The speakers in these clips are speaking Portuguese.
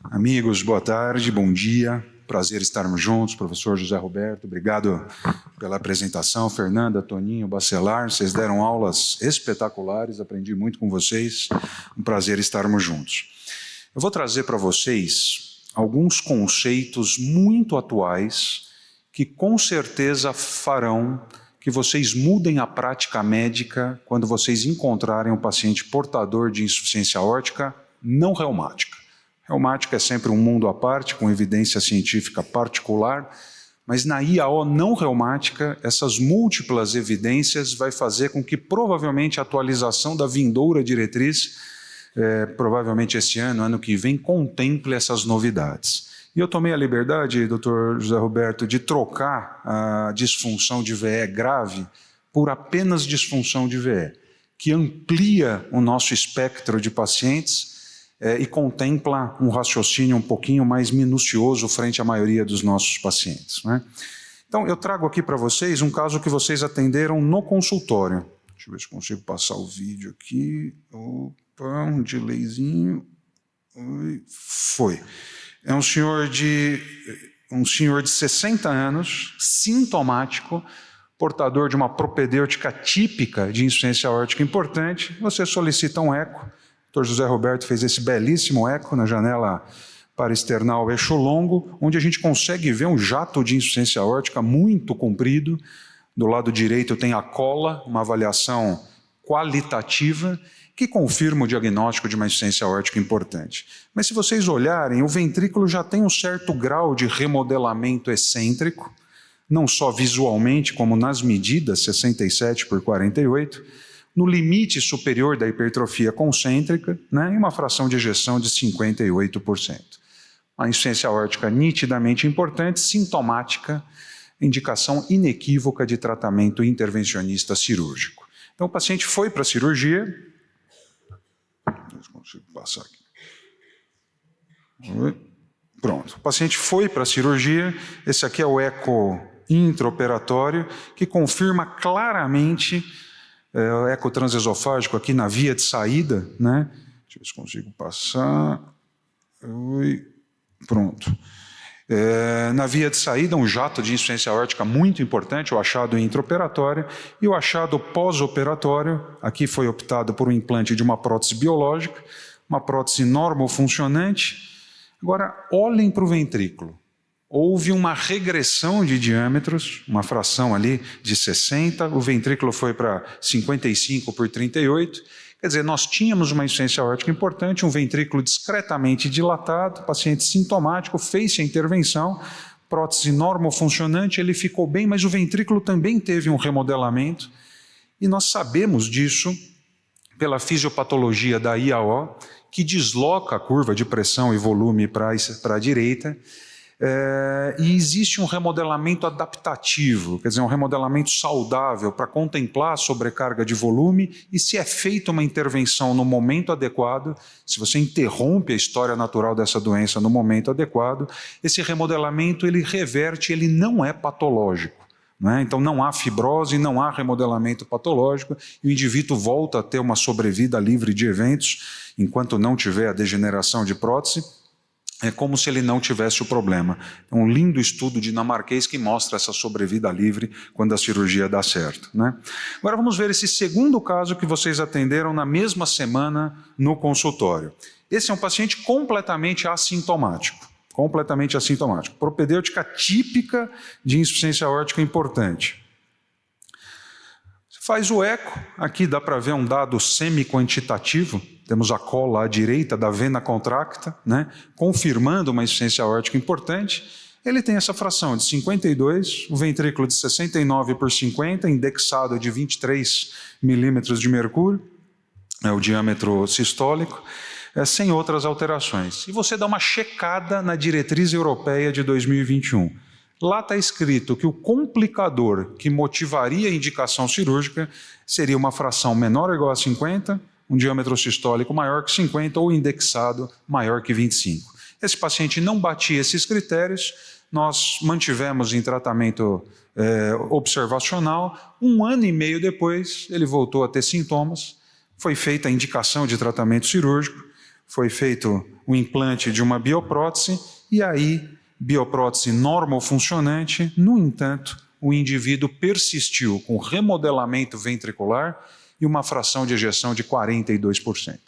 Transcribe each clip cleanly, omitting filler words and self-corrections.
Amigos, boa tarde, bom dia. Prazer estarmos juntos, professor José Roberto. Obrigado pela apresentação. Fernanda, Toninho, Bacelar, vocês deram aulas espetaculares, aprendi muito com vocês. Um prazer estarmos juntos. Eu vou trazer para vocês alguns conceitos muito atuais que com certeza farão que vocês mudem a prática médica quando vocês encontrarem um paciente portador de insuficiência aórtica não reumática. Reumática é sempre um mundo à parte, com evidência científica particular, mas na IAO não reumática, essas múltiplas evidências vai fazer com que provavelmente a atualização da vindoura diretriz, provavelmente este ano que vem, contemple essas novidades. E eu tomei a liberdade, doutor José Roberto, de trocar a disfunção de VE grave por apenas disfunção de VE, que amplia o nosso espectro de pacientes e contempla um raciocínio um pouquinho mais minucioso frente à maioria dos nossos pacientes, né? Então, eu trago aqui para vocês um caso que vocês atenderam no consultório. Deixa eu ver se consigo passar o vídeo aqui. Opa, um delayzinho. Foi. É um senhor de 60 anos, sintomático, portador de uma propedêutica típica de insuficiência aórtica importante. Você solicita um eco. O Dr. José Roberto fez esse belíssimo eco na janela paraesternal eixo longo, onde a gente consegue ver um jato de insuficiência aórtica muito comprido. Do lado direito tem a cola, uma avaliação qualitativa, que confirma o diagnóstico de uma insuficiência aórtica importante. Mas se vocês olharem, o ventrículo já tem um certo grau de remodelamento excêntrico, não só visualmente, como nas medidas 67/48, no limite superior da hipertrofia concêntrica, né, e uma fração de ejeção de 58%. Uma insuficiência aórtica nitidamente importante, sintomática, indicação inequívoca de tratamento intervencionista cirúrgico. Então o paciente foi para a cirurgia. Eu consigo passar aqui. Pronto, o paciente foi para a cirurgia. Esse aqui é o eco intraoperatório, que confirma claramente o eco transesofágico aqui na via de saída, né? Deixa eu ver se consigo passar. Pronto. Na via de saída, um jato de insuficiência aórtica muito importante, o achado intraoperatório, e o achado pós-operatório. Aqui foi optado por um implante de uma prótese biológica, uma prótese normofuncionante. Agora, olhem para o ventrículo. Houve uma regressão de diâmetros, uma fração ali de 60, o ventrículo foi para 55/38, quer dizer, nós tínhamos uma insuficiência aórtica importante, um ventrículo discretamente dilatado, paciente sintomático, fez-se a intervenção, prótese normofuncionante, ele ficou bem, mas o ventrículo também teve um remodelamento, e nós sabemos disso pela fisiopatologia da IAO, que desloca a curva de pressão e volume para a direita, e existe um remodelamento adaptativo, quer dizer, um remodelamento saudável para contemplar a sobrecarga de volume, e se é feita uma intervenção no momento adequado, se você interrompe a história natural dessa doença no momento adequado, esse remodelamento ele reverte, ele não é patológico, né? Então não há fibrose, não há remodelamento patológico, e o indivíduo volta a ter uma sobrevida livre de eventos, enquanto não tiver a degeneração de prótese. É como se ele não tivesse o problema. É um lindo estudo dinamarquês que mostra essa sobrevida livre quando a cirurgia dá certo, né? Agora vamos ver esse segundo caso que vocês atenderam na mesma semana no consultório. Esse é um paciente completamente assintomático. Propedêutica típica de insuficiência aórtica importante. Faz o eco, aqui dá para ver um dado semi-quantitativo. Temos a cola à direita da vena contracta, né, confirmando uma insuficiência aórtica importante. Ele tem essa fração de 52, o ventrículo de 69/50, indexado de 23 milímetros de mercúrio, é o diâmetro sistólico, sem outras alterações. E você dá uma checada na diretriz europeia de 2021. Lá está escrito que o complicador que motivaria a indicação cirúrgica seria uma fração menor ou igual a 50, um diâmetro sistólico maior que 50 ou indexado maior que 25. Esse paciente não batia esses critérios, nós mantivemos em tratamento observacional. 1 ano e meio depois, ele voltou a ter sintomas, foi feita a indicação de tratamento cirúrgico, foi feito o implante de uma bioprótese, e aí, bioprótese normofuncionante, no entanto, o indivíduo persistiu com remodelamento ventricular e uma fração de ejeção de 42%.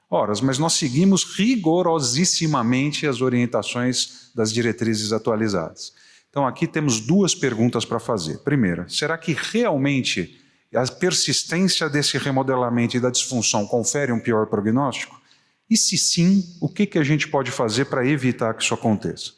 Ora, mas nós seguimos rigorosissimamente as orientações das diretrizes atualizadas. Então, aqui temos duas perguntas para fazer. Primeira, será que realmente a persistência desse remodelamento e da disfunção confere um pior prognóstico? E se sim, o que a gente pode fazer para evitar que isso aconteça?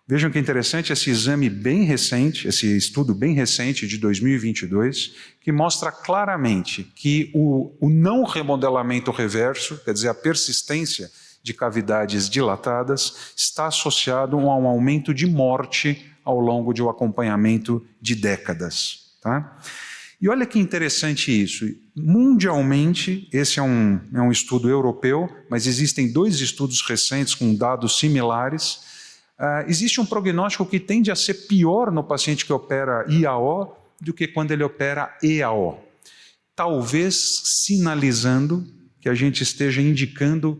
Vejam que interessante esse exame bem recente, esse estudo bem recente de 2022, que mostra claramente que o não remodelamento reverso, quer dizer, a persistência de cavidades dilatadas, está associado a um aumento de morte ao longo de um acompanhamento de décadas. Tá? E olha que interessante isso. Mundialmente, esse é um estudo europeu, mas existem 2 estudos recentes com dados similares. Existe um prognóstico que tende a ser pior no paciente que opera IAO do que quando ele opera EAO. Talvez sinalizando que a gente esteja indicando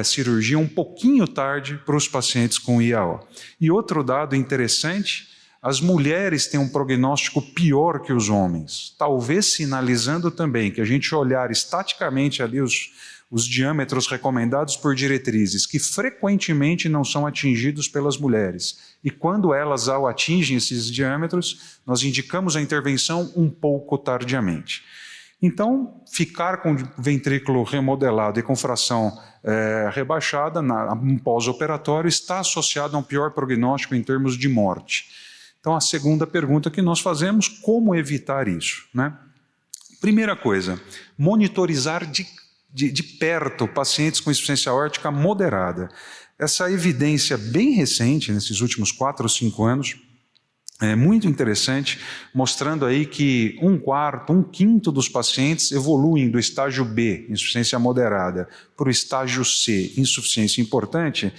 cirurgia um pouquinho tarde para os pacientes com IAO. E outro dado interessante, as mulheres têm um prognóstico pior que os homens, talvez sinalizando também que a gente olhar estaticamente ali os diâmetros recomendados por diretrizes, que frequentemente não são atingidos pelas mulheres. E quando elas atingem esses diâmetros, nós indicamos a intervenção um pouco tardiamente. Então, ficar com o ventrículo remodelado e com fração rebaixada no pós-operatório está associado a um pior prognóstico em termos de morte. Então, a segunda pergunta que nós fazemos, como evitar isso? Né? Primeira coisa, monitorizar de perto pacientes com insuficiência aórtica moderada. Essa evidência bem recente, nesses últimos 4 ou 5 anos, é muito interessante, mostrando aí que 1/4, 1/5 dos pacientes evoluem do estágio B, insuficiência moderada, para o estágio C, insuficiência importante,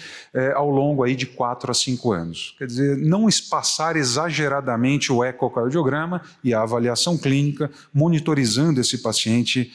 ao longo aí de 4 a 5 anos. Quer dizer, não espaçar exageradamente o ecocardiograma e a avaliação clínica, monitorizando esse paciente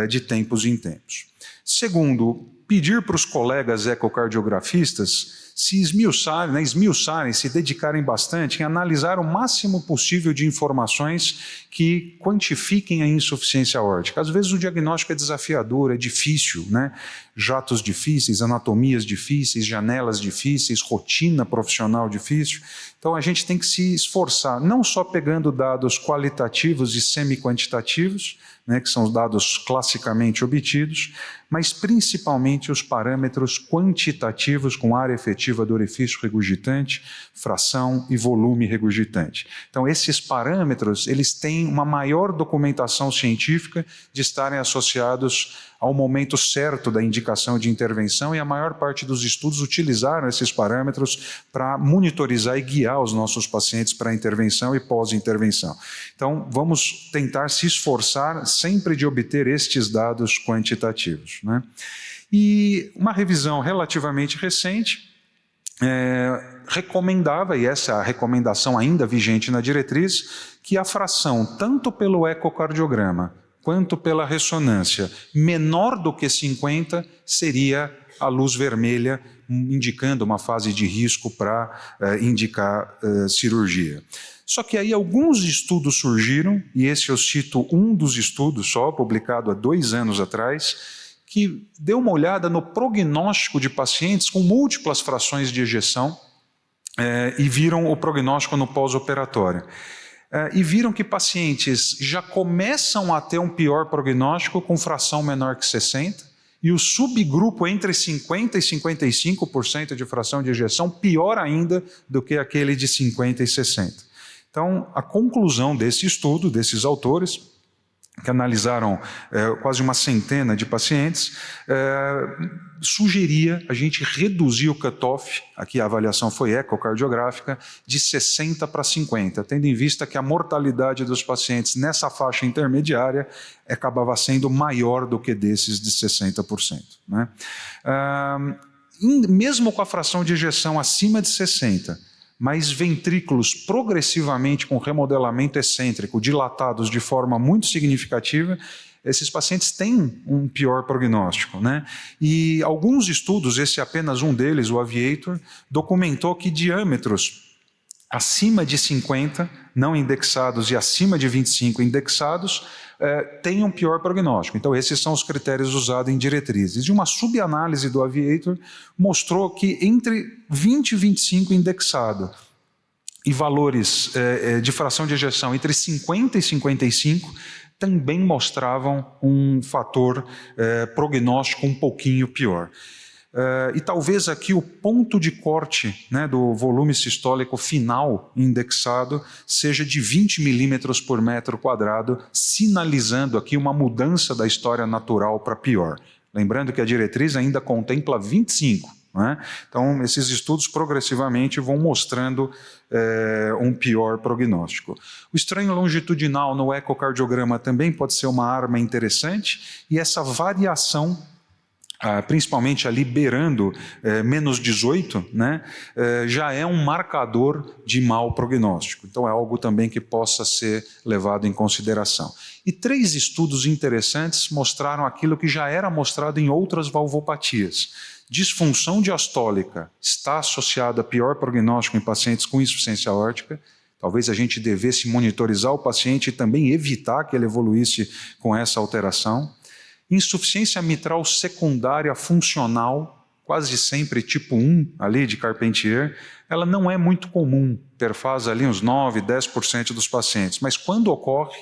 de tempos em tempos. Segundo, pedir para os colegas ecocardiografistas se esmiuçarem, se dedicarem bastante em analisar o máximo possível de informações que quantifiquem a insuficiência aórtica. Às vezes o diagnóstico é desafiador, é difícil, né? Jatos difíceis, anatomias difíceis, janelas difíceis, rotina profissional difícil. Então a gente tem que se esforçar, não só pegando dados qualitativos e semi-quantitativos, né, que são os dados classicamente obtidos, mas principalmente os parâmetros quantitativos com área efetiva do orifício regurgitante, fração e volume regurgitante. Então esses parâmetros, eles têm uma maior documentação científica de estarem associados ao momento certo da indicação de intervenção, e a maior parte dos estudos utilizaram esses parâmetros para monitorizar e guiar os nossos pacientes para a intervenção e pós-intervenção. Então, vamos tentar se esforçar sempre de obter estes dados quantitativos, né? E uma revisão relativamente recente recomendava, e essa é a recomendação ainda vigente na diretriz, que a fração, tanto pelo ecocardiograma quanto pela ressonância, menor do que 50 seria a luz vermelha, indicando uma fase de risco para indicar cirurgia. Só que aí alguns estudos surgiram, e esse eu cito um dos estudos só, publicado há 2 anos atrás, que deu uma olhada no prognóstico de pacientes com múltiplas frações de ejeção e viram o prognóstico no pós-operatório. E viram que pacientes já começam a ter um pior prognóstico com fração menor que 60, e o subgrupo entre 50% e 55% de fração de ejeção pior ainda do que aquele de 50% e 60%. Então, a conclusão desse estudo, desses autores, que analisaram quase uma centena de pacientes, sugeria a gente reduzir o cutoff, aqui a avaliação foi ecocardiográfica, de 60 para 50, tendo em vista que a mortalidade dos pacientes nessa faixa intermediária acabava sendo maior do que desses de 60%. Né? Mesmo com a fração de ejeção acima de 60%, mas ventrículos progressivamente com remodelamento excêntrico, dilatados de forma muito significativa, esses pacientes têm um pior prognóstico, né? E alguns estudos, esse é apenas um deles, o Aviator, documentou que diâmetros acima de 50 não indexados e acima de 25 indexados têm um pior prognóstico. Então, esses são os critérios usados em diretrizes. E uma subanálise do Aviator mostrou que entre 20 e 25 indexado e valores de fração de ejeção entre 50 e 55 também mostravam um fator prognóstico um pouquinho pior. E talvez aqui o ponto de corte, né, do volume sistólico final indexado seja de 20 milímetros por metro quadrado, sinalizando aqui uma mudança da história natural para pior. Lembrando que a diretriz ainda contempla 25. Né? Então, esses estudos progressivamente vão mostrando um pior prognóstico. O estranho longitudinal no ecocardiograma também pode ser uma arma interessante, e essa variação principalmente ali beirando menos 18, né, já é um marcador de mau prognóstico. Então é algo também que possa ser levado em consideração. E 3 estudos interessantes mostraram aquilo que já era mostrado em outras valvopatias. Disfunção diastólica está associada a pior prognóstico em pacientes com insuficiência aórtica. Talvez a gente devesse monitorizar o paciente e também evitar que ele evoluísse com essa alteração. Insuficiência mitral secundária funcional, quase sempre tipo 1, ali de Carpentier, ela não é muito comum, perfaz ali uns 9, 10% dos pacientes, mas quando ocorre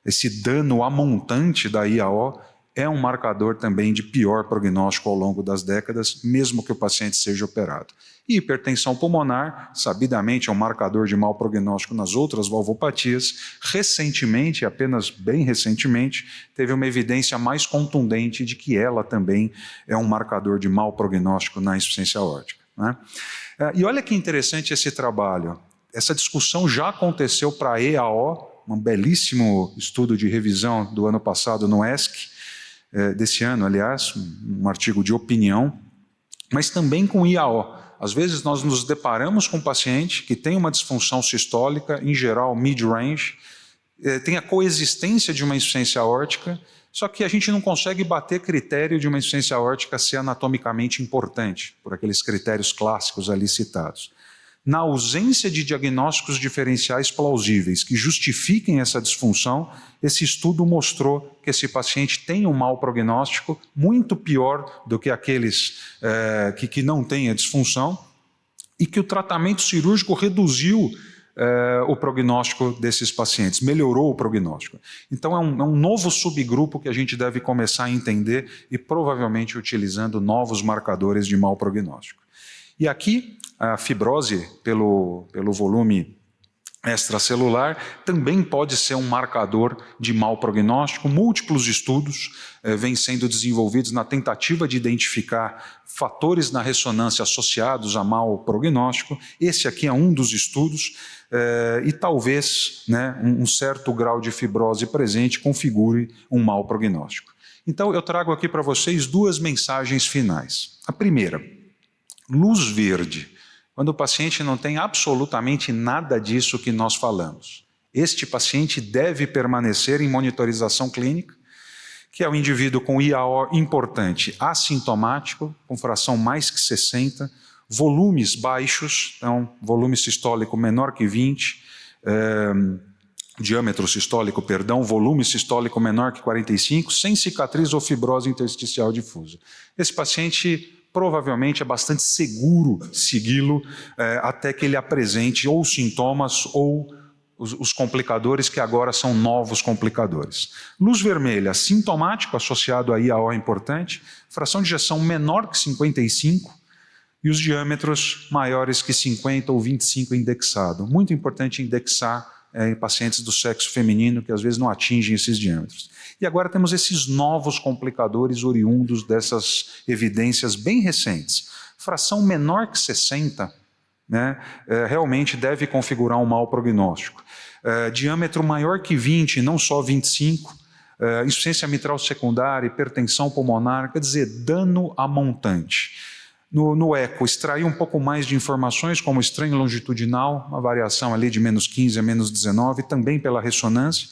esse dano amontante da IAO, é um marcador também de pior prognóstico ao longo das décadas, mesmo que o paciente seja operado. E hipertensão pulmonar, sabidamente, é um marcador de mau prognóstico nas outras valvopatias. Recentemente, apenas bem recentemente, teve uma evidência mais contundente de que ela também é um marcador de mau prognóstico na insuficiência aórtica. Né? E olha que interessante esse trabalho. Essa discussão já aconteceu para a EAO, um belíssimo estudo de revisão do ano passado no ESC, desse ano, aliás, um artigo de opinião, mas também com IAO. Às vezes nós nos deparamos com um paciente que tem uma disfunção sistólica, em geral mid-range, tem a coexistência de uma insuficiência aórtica, só que a gente não consegue bater critério de uma insuficiência aórtica ser anatomicamente importante, por aqueles critérios clássicos ali citados. Na ausência de diagnósticos diferenciais plausíveis que justifiquem essa disfunção, esse estudo mostrou que esse paciente tem um mau prognóstico, muito pior do que aqueles que não têm a disfunção, e que o tratamento cirúrgico reduziu o prognóstico desses pacientes, melhorou o prognóstico. Então é um novo subgrupo que a gente deve começar a entender e provavelmente utilizando novos marcadores de mau prognóstico. E aqui, a fibrose pelo volume extracelular também pode ser um marcador de mau prognóstico. Múltiplos estudos vêm sendo desenvolvidos na tentativa de identificar fatores na ressonância associados a mau prognóstico. Esse aqui é um dos estudos e talvez, né, um certo grau de fibrose presente configure um mau prognóstico. Então eu trago aqui para vocês 2 mensagens finais. A primeira, luz verde. Quando o paciente não tem absolutamente nada disso que nós falamos. Este paciente deve permanecer em monitorização clínica, que é um indivíduo com IAO importante, assintomático, com fração mais que 60, volumes baixos, então volume sistólico menor que 20, diâmetro sistólico, perdão, volume sistólico menor que 45, sem cicatriz ou fibrose intersticial difusa. Esse paciente provavelmente é bastante seguro segui-lo até que ele apresente ou sintomas ou os complicadores que agora são novos complicadores. Luz vermelha, sintomático associado a IAO importante, fração de ejeção menor que 55 e os diâmetros maiores que 50 ou 25 indexado. Muito importante indexar em pacientes do sexo feminino que às vezes não atingem esses diâmetros. E agora temos esses novos complicadores oriundos dessas evidências bem recentes. Fração menor que 60, né, realmente deve configurar um mau prognóstico. Diâmetro maior que 20, não só 25, insuficiência mitral secundária, hipertensão pulmonar, quer dizer, dano a montante. No eco, extrair um pouco mais de informações, como estranho longitudinal, uma variação ali de menos 15 a menos 19, também pela ressonância,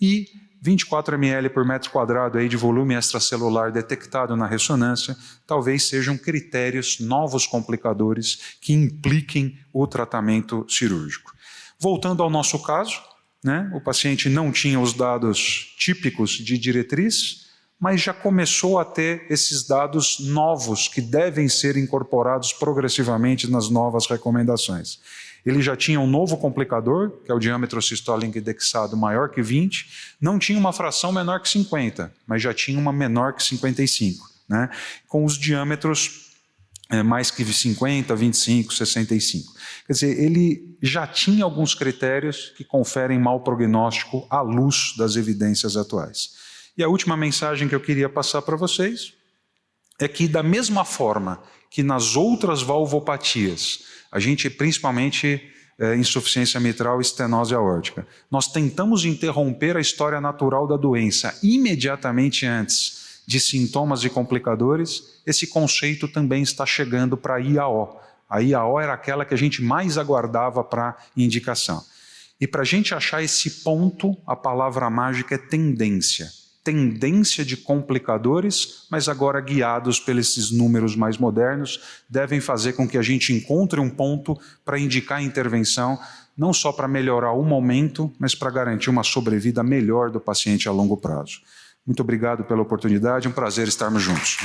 e 24 ml por metro quadrado aí de volume extracelular detectado na ressonância, talvez sejam critérios, novos complicadores que impliquem o tratamento cirúrgico. Voltando ao nosso caso, né, o paciente não tinha os dados típicos de diretriz, mas já começou a ter esses dados novos que devem ser incorporados progressivamente nas novas recomendações. Ele já tinha um novo complicador, que é o diâmetro sistólico indexado maior que 20, não tinha uma fração menor que 50, mas já tinha uma menor que 55, né? Com os diâmetros mais que 50, 25, 65. Quer dizer, ele já tinha alguns critérios que conferem mau prognóstico à luz das evidências atuais. E a última mensagem que eu queria passar para vocês é que, da mesma forma que nas outras valvopatias, a gente, principalmente insuficiência mitral e estenose aórtica, nós tentamos interromper a história natural da doença imediatamente antes de sintomas e complicadores, esse conceito também está chegando para a IAO. A IAO era aquela que a gente mais aguardava para indicação. E para a gente achar esse ponto, a palavra mágica é tendência. Tendência de complicadores, mas agora guiados pelos esses números mais modernos, devem fazer com que a gente encontre um ponto para indicar a intervenção, não só para melhorar o momento, mas para garantir uma sobrevida melhor do paciente a longo prazo. Muito obrigado pela oportunidade, um prazer estarmos juntos.